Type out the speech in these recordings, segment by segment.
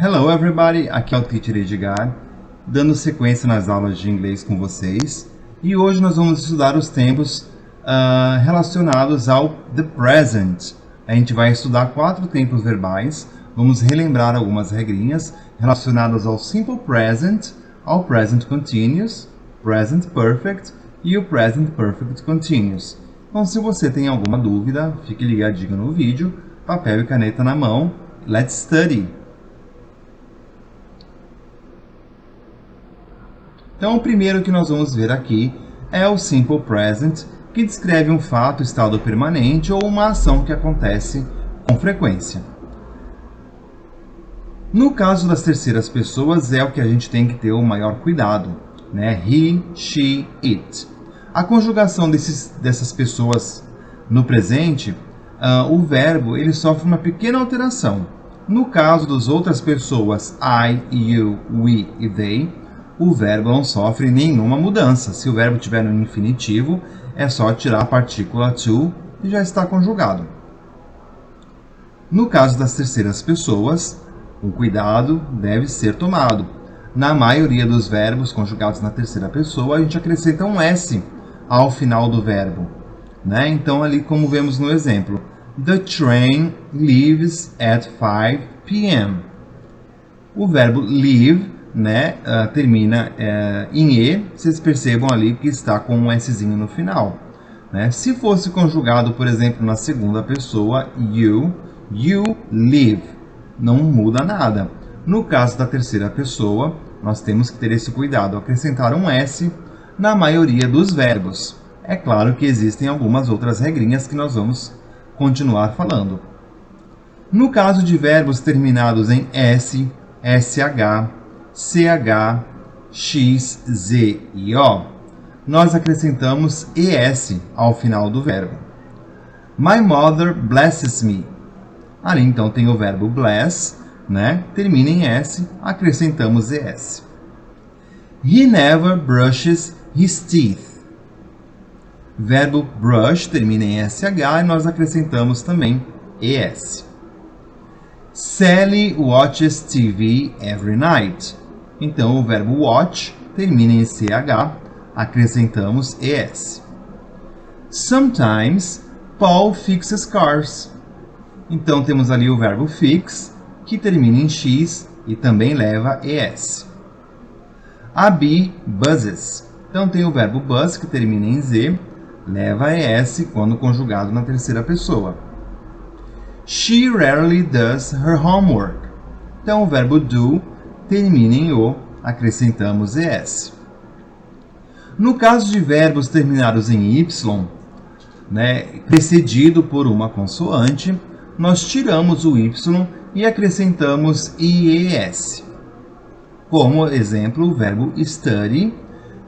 Hello everybody, aqui é o Teacher Edgar, dando sequência nas aulas de inglês com vocês. E hoje nós vamos estudar os tempos relacionados ao the present. A gente vai estudar 4 tempos verbais, vamos relembrar algumas regrinhas relacionadas ao simple present, ao present continuous, present perfect e o present perfect continuous. Então, se você tem alguma dúvida, fique ligadinho no vídeo, papel e caneta na mão, let's study! Então, o primeiro que nós vamos ver aqui é o simple present, que descreve um fato, estado permanente ou uma ação que acontece com frequência. No caso das terceiras pessoas, é o que a gente tem que ter o maior cuidado, né? He, she, it. A conjugação dessas pessoas no presente, o verbo ele sofre uma pequena alteração. No caso das outras pessoas, I, you, we e they, o verbo não sofre nenhuma mudança. Se o verbo estiver no infinitivo, é só tirar a partícula to e já está conjugado. No caso das terceiras pessoas, um cuidado deve ser tomado. Na maioria dos verbos conjugados na terceira pessoa, a gente acrescenta um S ao final do verbo, né? Então, ali como vemos no exemplo, the train leaves at 5 p.m. O verbo leave, né, termina em E, vocês percebam ali que está com um Szinho no final, né? Se fosse conjugado, por exemplo, na segunda pessoa, you live, não muda nada. No caso da terceira pessoa, nós temos que ter esse cuidado, acrescentar um S na maioria dos verbos. É claro que existem algumas outras regrinhas que nós vamos continuar falando. No caso de verbos terminados em S, SH, CH, X, Z e O, nós acrescentamos ES ao final do verbo. My mother blesses me. Ali então tem o verbo bless, né? Termina em S, acrescentamos ES. He never brushes his teeth. Verbo brush termina em SH e nós acrescentamos também ES. Sally watches TV every night. Então, o verbo watch termina em CH, acrescentamos ES. Sometimes, Paul fixes cars. Então, temos ali o verbo fix, que termina em X e também leva ES. A Bee buzzes. Então, tem o verbo buzz, que termina em Z, leva ES quando conjugado na terceira pessoa. She rarely does her homework. Então, o verbo do termina em O, acrescentamos ES. No caso de verbos terminados em Y, né, precedido por uma consoante, nós tiramos o Y e acrescentamos IES. Como exemplo, o verbo study,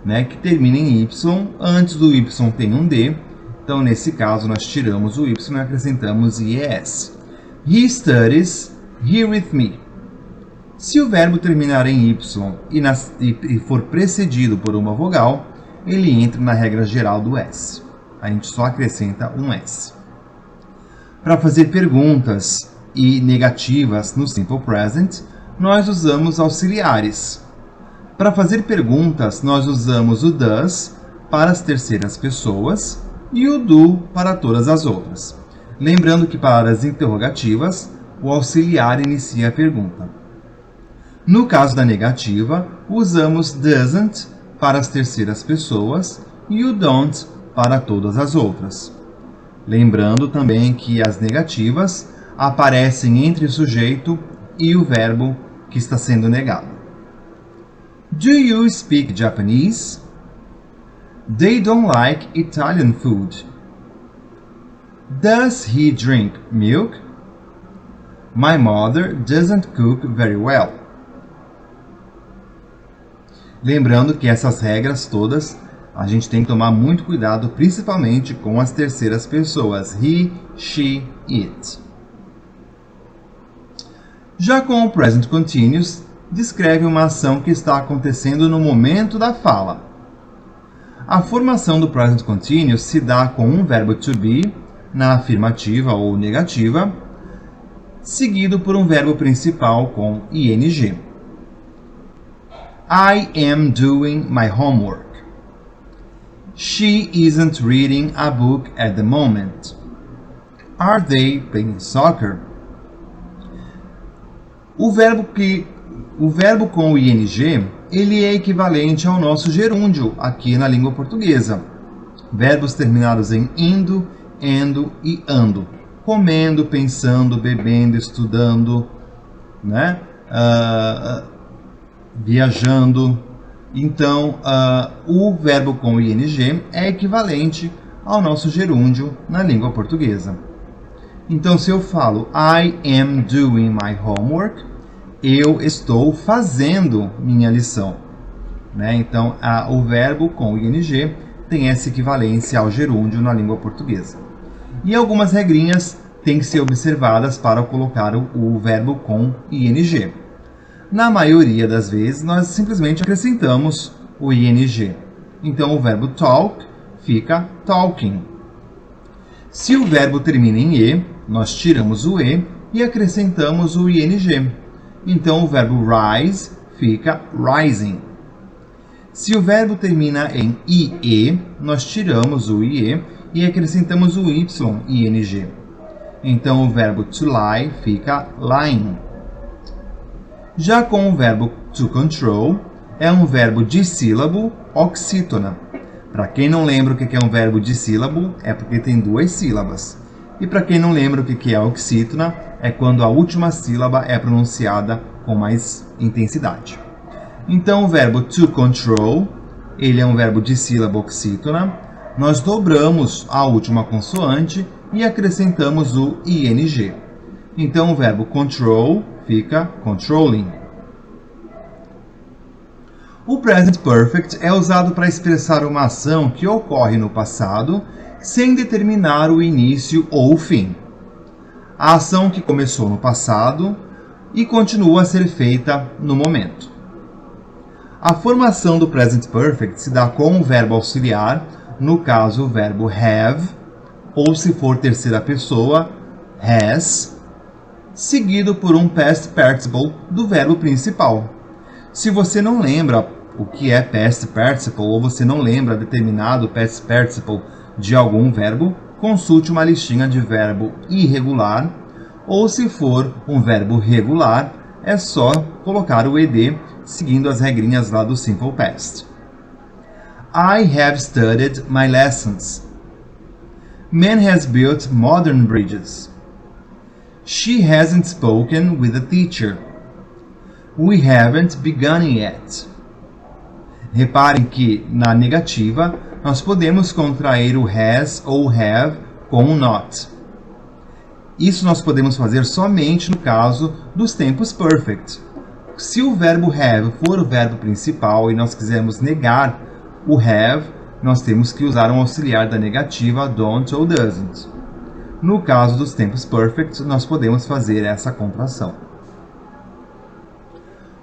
né, que termina em Y, antes do Y tem um D, então nesse caso nós tiramos o Y e acrescentamos IES. He studies here with me. Se o verbo terminar em Y e for precedido por uma vogal, ele entra na regra geral do S. A gente só acrescenta um S. Para fazer perguntas e negativas no Simple Present, nós usamos auxiliares. Para fazer perguntas, nós usamos o does para as terceiras pessoas e o do para todas as outras. Lembrando que para as interrogativas, o auxiliar inicia a pergunta. No caso da negativa, usamos doesn't para as terceiras pessoas e o don't para todas as outras. Lembrando também que as negativas aparecem entre o sujeito e o verbo que está sendo negado. Do you speak Japanese? They don't like Italian food. Does he drink milk? My mother doesn't cook very well. Lembrando que essas regras todas a gente tem que tomar muito cuidado, principalmente com as terceiras pessoas, he, she, it. Já com o present continuous, descreve uma ação que está acontecendo no momento da fala. A formação do present continuous se dá com um verbo to be na afirmativa ou negativa, seguido por um verbo principal com ing. I am doing my homework. She isn't reading a book at the moment. Are they playing soccer? O verbo com o ing, ele é equivalente ao nosso gerúndio aqui na língua portuguesa. Verbos terminados em indo, endo e ando. Comendo, pensando, bebendo, estudando, né? Viajando. Então, o verbo com ing é equivalente ao nosso gerúndio na língua portuguesa. Então, se eu falo I am doing my homework, eu estou fazendo minha lição. Né? Então, o verbo com ing tem essa equivalência ao gerúndio na língua portuguesa. E algumas regrinhas têm que ser observadas para colocar o verbo com ing. Na maioria das vezes, nós simplesmente acrescentamos o ing. Então, o verbo talk fica talking. Se o verbo termina em e, nós tiramos o e e acrescentamos o ing. Então, o verbo rise fica rising. Se o verbo termina em ie, nós tiramos o ie e acrescentamos o y, ing. Então, o verbo to lie fica lying. Já com o verbo to control, é um verbo dissílabo oxítona. Para quem não lembra o que é um verbo dissílabo, é porque tem duas sílabas. E para quem não lembra o que é oxítona, é quando a última sílaba é pronunciada com mais intensidade. Então, o verbo to control, ele é um verbo dissílabo oxítona. Nós dobramos a última consoante e acrescentamos o ing. Então, o verbo control fica controlling. O present perfect é usado para expressar uma ação que ocorre no passado sem determinar o início ou o fim. A ação que começou no passado e continua a ser feita no momento. A formação do present perfect se dá com o verbo auxiliar, no caso o verbo have, ou se for terceira pessoa, has, seguido por um past participle do verbo principal. Se você não lembra o que é past participle, ou você não lembra determinado past participle de algum verbo, consulte uma listinha de verbo irregular, ou se for um verbo regular, é só colocar o ed seguindo as regrinhas lá do Simple Past. I have studied my lessons. Man has built modern bridges. She hasn't spoken with the teacher. We haven't begun yet. Reparem que, na negativa, nós podemos contrair o has ou have com o not. Isso nós podemos fazer somente no caso dos tempos perfect. Se o verbo have for o verbo principal e nós quisermos negar o have, nós temos que usar um auxiliar da negativa don't ou doesn't. No caso dos tempos perfect, nós podemos fazer essa contração.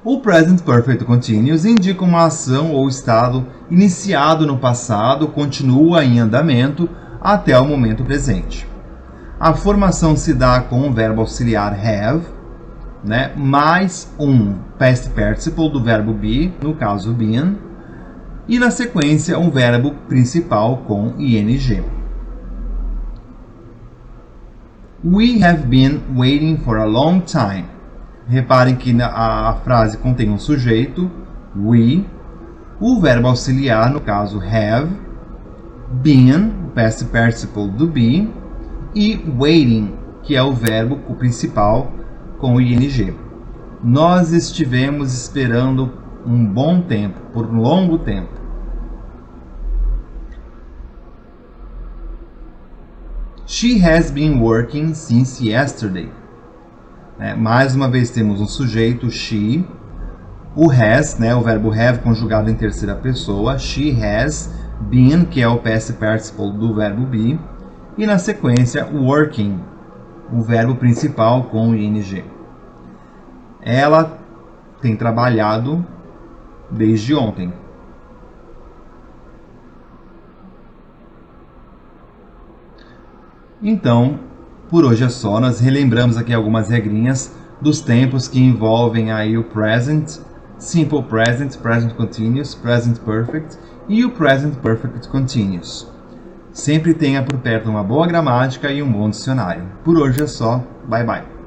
O present perfect continuous indica uma ação ou estado iniciado no passado, continua em andamento até o momento presente. A formação se dá com o verbo auxiliar have, né, mais um past participle do verbo be, no caso been, e na sequência um verbo principal com ing. We have been waiting for a long time. Reparem que a frase contém um sujeito, we, o verbo auxiliar, no caso have, been, o past participle do be, e waiting, que é o verbo principal com o ing. Nós estivemos esperando um bom tempo, por um longo tempo. She has been working since yesterday. Mais uma vez temos um sujeito, she, o has, o verbo have conjugado em terceira pessoa, she has been, que é o past participle do verbo be, e na sequência, working, o verbo principal com ing. Ela tem trabalhado desde ontem. Então, por hoje é só. Nós relembramos aqui algumas regrinhas dos tempos que envolvem aí o present, simple present, present continuous, present perfect e o present perfect continuous. Sempre tenha por perto uma boa gramática e um bom dicionário. Por hoje é só. Bye bye.